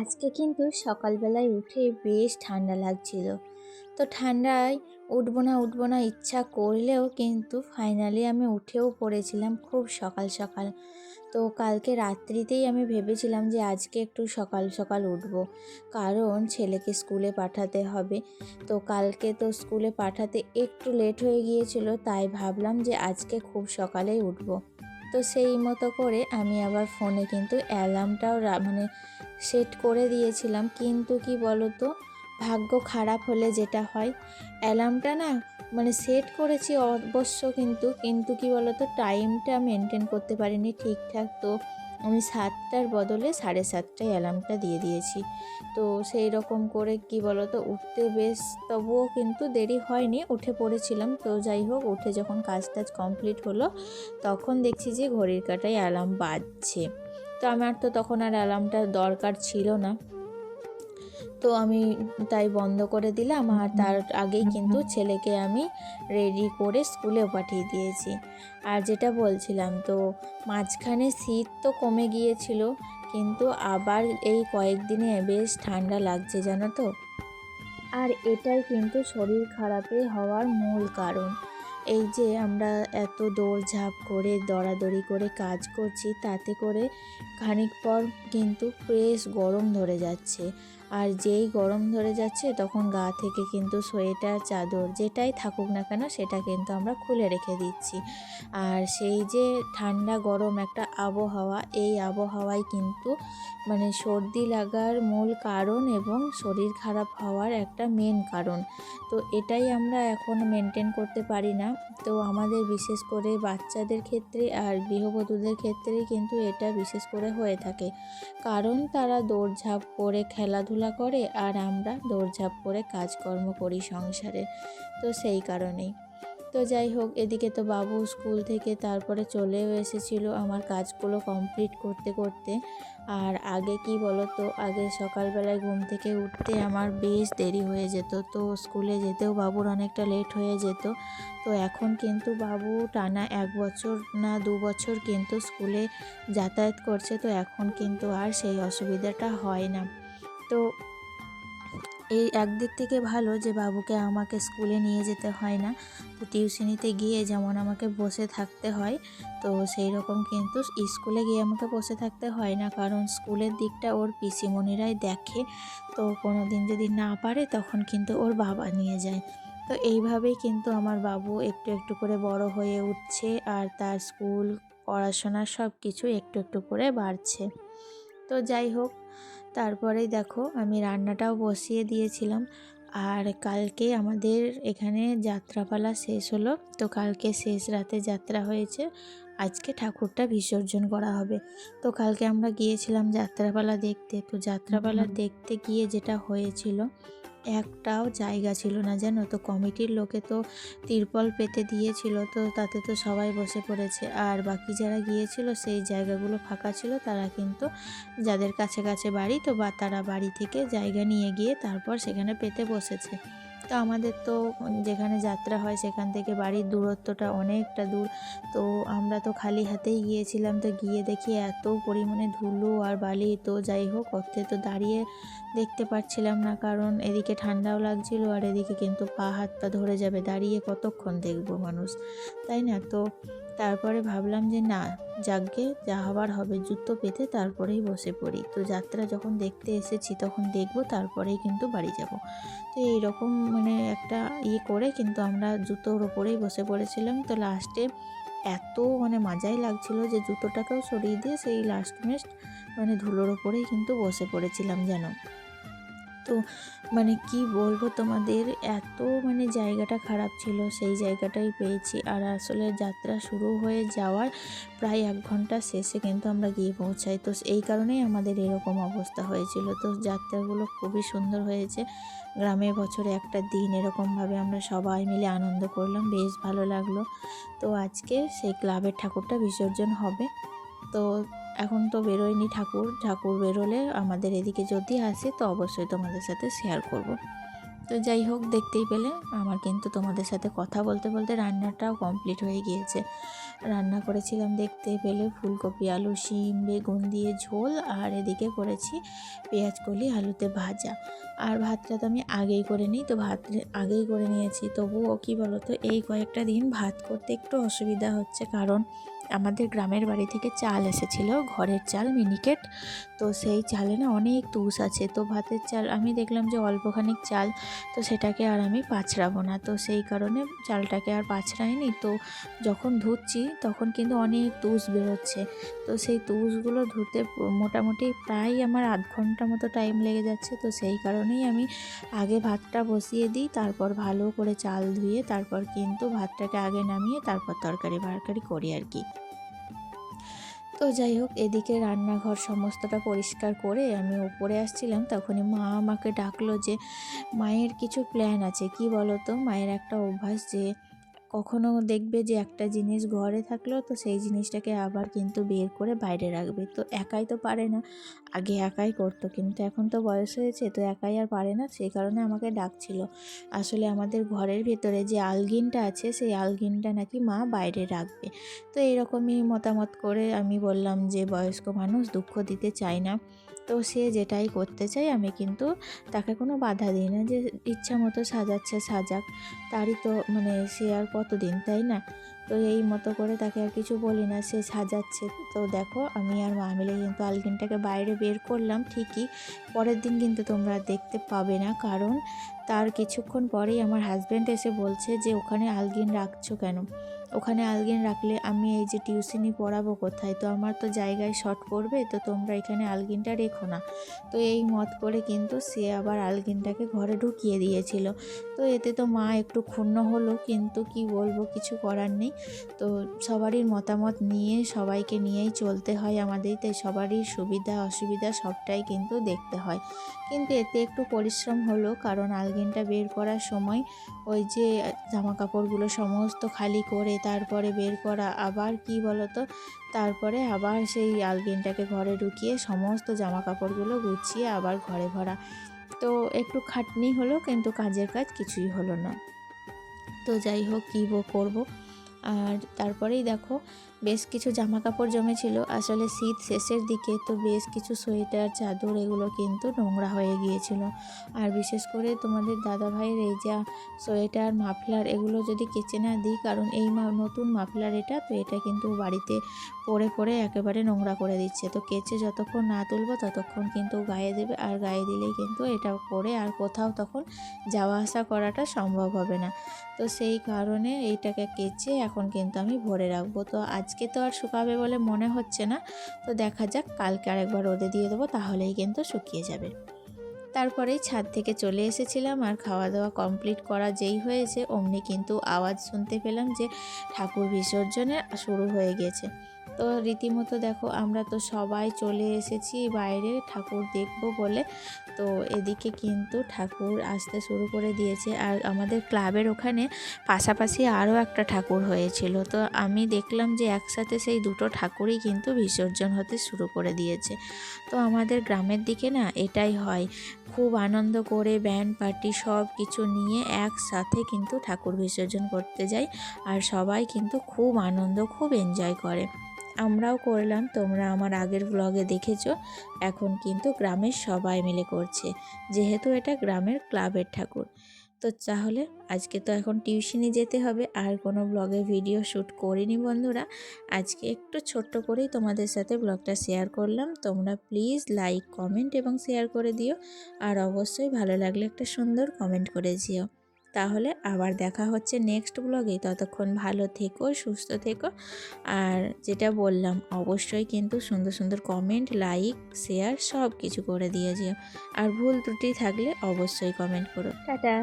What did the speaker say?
আজকে কিন্তু সকালবেলায় উঠে বেশ ঠান্ডা লাগছিল। তো ঠান্ডায় উঠবো না ইচ্ছা করলেও কিন্তু ফাইনালি আমি উঠেও পড়েছিলাম খুব সকাল সকাল। তো কালকে রাত্রিতেই আমি ভেবেছিলাম যে আজকে একটু সকাল সকাল উঠবো, কারণ ছেলেকে স্কুলে পাঠাতে হবে। তো কালকে তো স্কুলে পাঠাতে একটু লেট হয়ে গিয়েছিল, তাই ভাবলাম যে আজকে খুব সকালেই উঠবো। তো সেই মতো করে আমি আবার ফোনে কিন্তু অ্যালার্মটাও সেট করে দিয়েছিলাম, কিন্তু কি বলো তো, ভাগ্য খারাপ হলে যেটা হয়, অ্যালার্মটা না সেট করেছি অবশ্য, কিন্তু কি বলো তো, টাইমটা মেনটেন করতে পারিনি ঠিকঠাক। তো আমি 7টার বদলে 7:30টায় অ্যালার্মটা দিয়ে দিয়েছি। তো সেই রকম করে কি বলো তো, উঠতে বেশ তবুও কিন্তু দেরি হয়নি, উঠে পড়েছিলাম। তো যাই হোক, উঠে যখন কাজ টাজ কমপ্লিট হলো তখন দেখছি যে ঘড়ির কাঁটায় অ্যালার্ম বাজছে। তো আমার তো তখন আর অ্যালার্মটার দরকার ছিল না, তো আমি তাই বন্ধ করে দিলাম। আর তার আগেই কিন্তু ছেলেকে আমি রেডি করে স্কুলেও পাঠিয়ে দিয়েছি। আর যেটা বলছিলাম, তো মাঝখানে শীত তো কমে গিয়েছিল, কিন্তু আবার এই কয়েকদিনে বেশ ঠান্ডা লাগছে, জানো তো। আর এটাই কিন্তু শরীর খারাপে হওয়ার মূল কারণ। এই যে আমরা এত দৌড়ঝাঁপ করে দৌড়াদৌড়ি করে কাজ করছি, তাতে করে খানিক পর কিন্তু বেশ গরম ধরে যাচ্ছে। আর যেই গরম ধরে যাচ্ছে তখন গা থেকে কিন্তু সোয়েটার চাদর যেটাই থাকুক না কেন সেটা কিন্তু আমরা খুলে রেখে দিচ্ছি। আর সেই যে ঠান্ডা গরম একটা আবহাওয়া, এই আবহাওয়ায় কিন্তু সর্দি লাগার মূল কারণ এবং শরীর খারাপ হওয়ার একটা মেন কারণ। তো এটাই আমরা এখন মেনটেন করতে পারি না। তো আমাদের বিশেষ করে বাচ্চাদের ক্ষেত্রে আর গৃহবধূদের ক্ষেত্রেই কিন্তু এটা বিশেষ করে হয়ে থাকে, কারণ তারা দৌড়ঝাঁপ করে খেলাধুলা করে আর আমরা দৌড়ঝাঁপ করে কাজকর্ম করি সংসারে। তো সেই কারণেই। তো যাই হোক, এদিকে তো বাবু স্কুল থেকে তারপরে চলেও এসেছিলো আমার কাজগুলো কমপ্লিট করতে করতে। আর আগে কি বলো তো, আগে সকালবেলায় ঘুম থেকে উঠতে আমার বেশ দেরি হয়ে যেত, তো স্কুলে যেতেও বাবুর অনেকটা লেট হয়ে যেত। তো এখন কিন্তু বাবু টানা 1 বছর না 2 বছর কিন্তু স্কুলে যাতায়াত করছে, তো এখন কিন্তু আর সেই অসুবিধাটা হয় না। তো এই একদিক থেকে ভালো যে বাবুকে আমাকে স্কুলে নিয়ে যেতে হয় না। তো টিউশনিতে গিয়ে যেমন আমাকে বসে থাকতে হয়, তো সেই রকম কিন্তু স্কুলে গিয়ে আমাকে বসে থাকতে হয় না, কারণ স্কুলের দিকটা ওর পিসিমণিরাই দেখে। তো কোনো দিন যদি না পারে তখন কিন্তু ওর বাবা নিয়ে যায়। তো এইভাবেই কিন্তু আমার বাবু একটু একটু করে বড় হয়ে উঠছে, আর তার স্কুল পড়াশোনা সব কিছু একটু একটু করে বাড়ছে। তো যাই হোক, তারপরেই দেখো আমি রান্নাটাও বসিয়ে দিয়েছিলাম। আর কালকে আমাদের এখানে যাত্রাপালা শেষ হলো, তো কালকে শেষ রাতে যাত্রা হয়েছে, আজকে ঠাকুরটা বিসর্জন করা হবে। তো কালকে আমরা গিয়েছিলাম যাত্রাপালা দেখতে। তো যাত্রাপালা দেখতে গিয়ে যেটা হয়েছিল, একটাও জায়গা ছিল না, জানো তো। কমিটির লোকে তো তিরপল পেতে দিয়েছিল, তো তাতে তো সবাই বসে পড়েছে। আর বাকি যারা গিয়েছিল সেই জায়গাগুলো ফাঁকা ছিল, তারা কিন্তু যাদের কাছে কাছে বাড়ি, তো বা তারা বাড়ি থেকে জায়গা নিয়ে গিয়ে তারপর সেখানে পেতে বসেছে। তো আমাদের তো যেখানে যাত্রা হয় সেখান থেকে বাড়ির দূরত্বটা অনেকটা দূর। তো আমরা তো খালি হাতেই গিয়েছিলাম, তো গিয়ে দেখি এত পরিমাণে ধুলো আর বালি। তো যাই হোক, অর্থে তো দাঁড়িয়ে দেখতে পাচ্ছিলাম না, কারণ এদিকে ঠান্ডাও লাগছিল আর এদিকে কিন্তু পা হাত পা ধরে যাবে, দাঁড়িয়ে কতক্ষণ দেখবো মানুষ, তাই না। তো তারপরে ভাবলাম যে না, যাকগে, যা হবার হবে, জুতো পেতে তারপরেই বসে পড়ি। তো যাত্রা যখন দেখতে এসেছি তখন দেখব, তারপরেই কিন্তু বাড়ি যাব। তো এইরকম একটা করে কিন্তু আমরা জুতোর ওপরেই বসে পড়েছিলাম। তো লাস্টে এত মজাই লাগছিল যে জুতোটাকেও সরিয়ে দিয়ে সেই লাস্ট মেস্ট ধুলোর ওপরেই কিন্তু বসে পড়েছিলাম, যেন। তো কি বলবো তোমাদের, এত জায়গাটা খারাপ ছিল, সেই জায়গাটাই পেয়েছি। আর আসলে যাত্রা শুরু হয়ে যাওয়ার প্রায় 1 ঘন্টা শেষে কিন্তু আমরা গিয়ে পৌঁছাই, তো এই কারণেই আমাদের এরকম অবস্থা হয়েছিল। তো যাত্রাগুলো খুবই সুন্দর হয়েছে। গ্রামে বছরে একটা দিন এরকমভাবে আমরা সবাই মিলে আনন্দ করলাম, বেশ ভালো লাগলো। তো আজকে সেই ক্লাবের ঠাকুরটা বিসর্জন হবে। তো এখন তো বেরোয়নি ঠাকুর বেরোলে আমাদের এদিকে যদি আসে তো অবশ্যই তোমাদের সাথে শেয়ার করব। তো যাই হোক, দেখতেই পেলে আমার কিন্তু তোমাদের সাথে কথা বলতে বলতে রান্নাটাও কমপ্লিট হয়ে গিয়েছে। রান্না করেছিলাম দেখতেই পেলে ফুলকপি, আলু, শিম, বেগুন দিয়ে ঝোল, আর এদিকে করেছি পেঁয়াজ কলি আলুতে ভাজা। আর ভাতটা তো আমি আগেই করে নিই, তো ভাত আগেই করে নিয়েছি। তবুও কী বলো তো, এই কয়েকটা দিন ভাত করতে একটু অসুবিধা হচ্ছে, কারণ আমাদের গ্রামের বাড়ি থেকে চাল এসেছিল, ঘরের চাল মিনিকেট। তো সেই চালে না অনেক তুষ আছে, তো ভাতের চাল আমি দেখলাম যে অল্পখানিক চাল, তো সেটাকে আর আমি পাছড়াবো না, তো সেই কারণে চালটাকে আর পাছড়াইনি। তো যখন ধুচ্ছি তখন কিন্তু অনেক তুষ বেরোচ্ছে, তো সেই তুষগুলো ধুতে মোটামুটি প্রায় আমার আধ ঘন্টা মতো টাইম লেগে যাচ্ছে। তো সেই কারণেই আমি আগে ভাতটা বসিয়ে দিই, তারপর ভালো করে চাল ধুয়ে তারপর কিন্তু ভাতটাকে আগে নামিয়ে তারপর তরকারি বারকারি করি আর কি। তো যাই হোক, এদিকে রান্নাঘর সমস্তটা পরিষ্কার করে আমি উপরে আসছিলাম, তখনই মা আমাকে ডাকলো যে মায়ের কিছু প্ল্যান আছে। কি বলো তো, মায়ের একটা অভ্যাস যে কখনো দেখবে যে একটা জিনিস ঘরে থাকলো, তো সেই জিনিসটাকে আবার কিন্তু বের করে বাইরে রাখবে। তো একাই তো পারে না, আগে একাই করতো, কিন্তু এখন তো বয়স হয়েছে, তো একাই আর পারে না, সেই কারণে আমাকে ডাকছিল। আসলে আমাদের ঘরের ভেতরে যে আলগিনটা আছে, সেই আলগিনটা নাকি মা বাইরে রাখবে। তো এইরকমই মতামত করে আমি বললাম যে বয়স্ক মানুষ, দুঃখ দিতে চাই না, তো সে যেটাই করতে চায় আমি কিন্তু তাকে কোনো বাধা দিই না, যে ইচ্ছা মতো সাজাচ্ছে সাজাক, তারই তো মানে সে আর কতদিন, তাই না? তো এই মতো করে তাকে আর কিছু বলি না, সে সাজাচ্ছে। তো দেখো, আমি আর মা মিলে কিন্তু আলগিনটাকে বাইরে বের করলাম ঠিকই, পরের দিন কিন্তু তোমরা দেখতে পাবে না, কারণ তার কিছুক্ষণ পরেই আমার হাজব্যান্ড এসে বলছে যে ওখানে আলগিন রাখছো কেন? ওখানে আলগিন রাখলে আমি এই যে টিউশনি পড়াবো কোথায়, তো আমার তো জায়গায় শর্ট পড়বে, তো তোমরা এখানে আলগিনটা রেখো না। তো এই মত করে কিন্তু সে আবার আলগিনটাকে ঘরে ঢুকিয়ে দিয়েছিল। তো এতে তো মা একটু ক্ষুণ্ণ হলো, কিন্তু কি বলবো, কিছু করার নেই। তো সবারই মতামত নিয়ে সবাইকে নিয়েই চলতে হয় আমাদের, তাই সবারই সুবিধা অসুবিধা সবটাই কিন্তু দেখতে হয়। কিন্তু এতে একটু পরিশ্রম হলো, কারণ আলগিনটা বের করার সময় ওই যে জামা কাপড়গুলো সমস্ত খালি করে তারপরে বের করা, আবার কি বলতো, তারপরে আবার সেই আলগিনটাকে ঘরে ঢুকিয়ে সমস্ত জামা কাপড়গুলো গুছিয়ে আবার ঘরে ভরা। তো একটু খাটনি হলো, কিন্তু কাজের কাজ কিছুই হলো না। তো যাই হোক, কী করবো। আর তারপরেই দেখো, বেশ কিছু জামা কাপড় জমেছিল, আসলে শীত শেষের দিকে, তো বেশ কিছু সোয়েটার চাদর এগুলো কিন্তু নোংরা হয়ে গিয়েছিল। আর বিশেষ করে তোমাদের দাদা ভাইয়ের এই যা সোয়েটার মাফলার এগুলো যদি কেচে না দিই, কারণ এই নতুন মাফলার এটা, তো এটা কিন্তু বাড়িতে পরে পরে একেবারে নোংরা করে দিচ্ছে, তো কেচে যতক্ষণ না তুলবো ততক্ষণ কিন্তু গায়ে দেবে, আর গায়ে দিলেই কিন্তু এটা পরে আর কোথাও তখন যাওয়া আসা করাটা সম্ভব হবে না। তো সেই কারণে এইটাকে কেচে এখন কিন্তু আমি ভরে রাখবো। তো আজকে তো আর শুকাবে বলে মনে হচ্ছে না, তো দেখা যাক, কালকে আরেকবার রোদে দিয়ে দেবো, তাহলেই কিন্তু শুকিয়ে যাবে। তারপরেই ছাদ থেকে চলে এসেছিলাম, আর খাওয়া দাওয়া কমপ্লিট করা যেই হয়েছে অমনি কিন্তু আওয়াজ শুনতে পেলাম যে ঠাকুর বিসর্জনের শুরু হয়ে গেছে। তো রীতিমতো দেখো, আমরা তো সবাই চলে এসেছি বাইরে ঠাকুর দেখব বলে। তো এদিকে কিন্তু ঠাকুর আসতে শুরু করে দিয়েছে, আর আমাদের ক্লাবের ওখানে পাশাপাশি আরও একটা ঠাকুর হয়েছিল, তো আমি দেখলাম যে একসাথে সেই দুটো ঠাকুরই কিন্তু বিসর্জন হতে শুরু করে দিয়েছে। তো আমাদের গ্রামের দিকে না এটাই হয়, খুব আনন্দ করে ব্যান্ড পার্টি সব কিছু নিয়ে একসাথে কিন্তু ঠাকুর বিসর্জন করতে যাই, আর সবাই কিন্তু খুব আনন্দ, খুব এনজয় করে। আমরাও করলাম, তোমরা আমার আগের ব্লগে দেখেছো। এখন কিন্তু গ্রামের সবাই মিলে করছে, যেহেতু এটা গ্রামের ক্লাবের ঠাকুর। তো তাহলে আজকে তো এখন টিউশনি যেতে হবে, আর কোনো ব্লগে ভিডিও শ্যুট করিনি বন্ধুরা। আজকে একটু ছোট্ট করেই তোমাদের সাথে ব্লগটা শেয়ার করলাম। তোমরা প্লিজ লাইক, কমেন্ট এবং শেয়ার করে দিও, আর অবশ্যই ভালো লাগলে একটা সুন্দর কমেন্ট করে দিও। তাহলে আবার দেখা হচ্ছে নেক্সট ব্লগে, ততক্ষণ ভালো থেকো, সুস্থ থেকো। আর যেটা বললাম, অবশ্যই কিন্তু সুন্দর সুন্দর কমেন্ট, লাইক, শেয়ার সব কিছু করে দিয়ে যেও, আর ভুল ত্রুটি থাকলে অবশ্যই কমেন্ট করো। টাটা।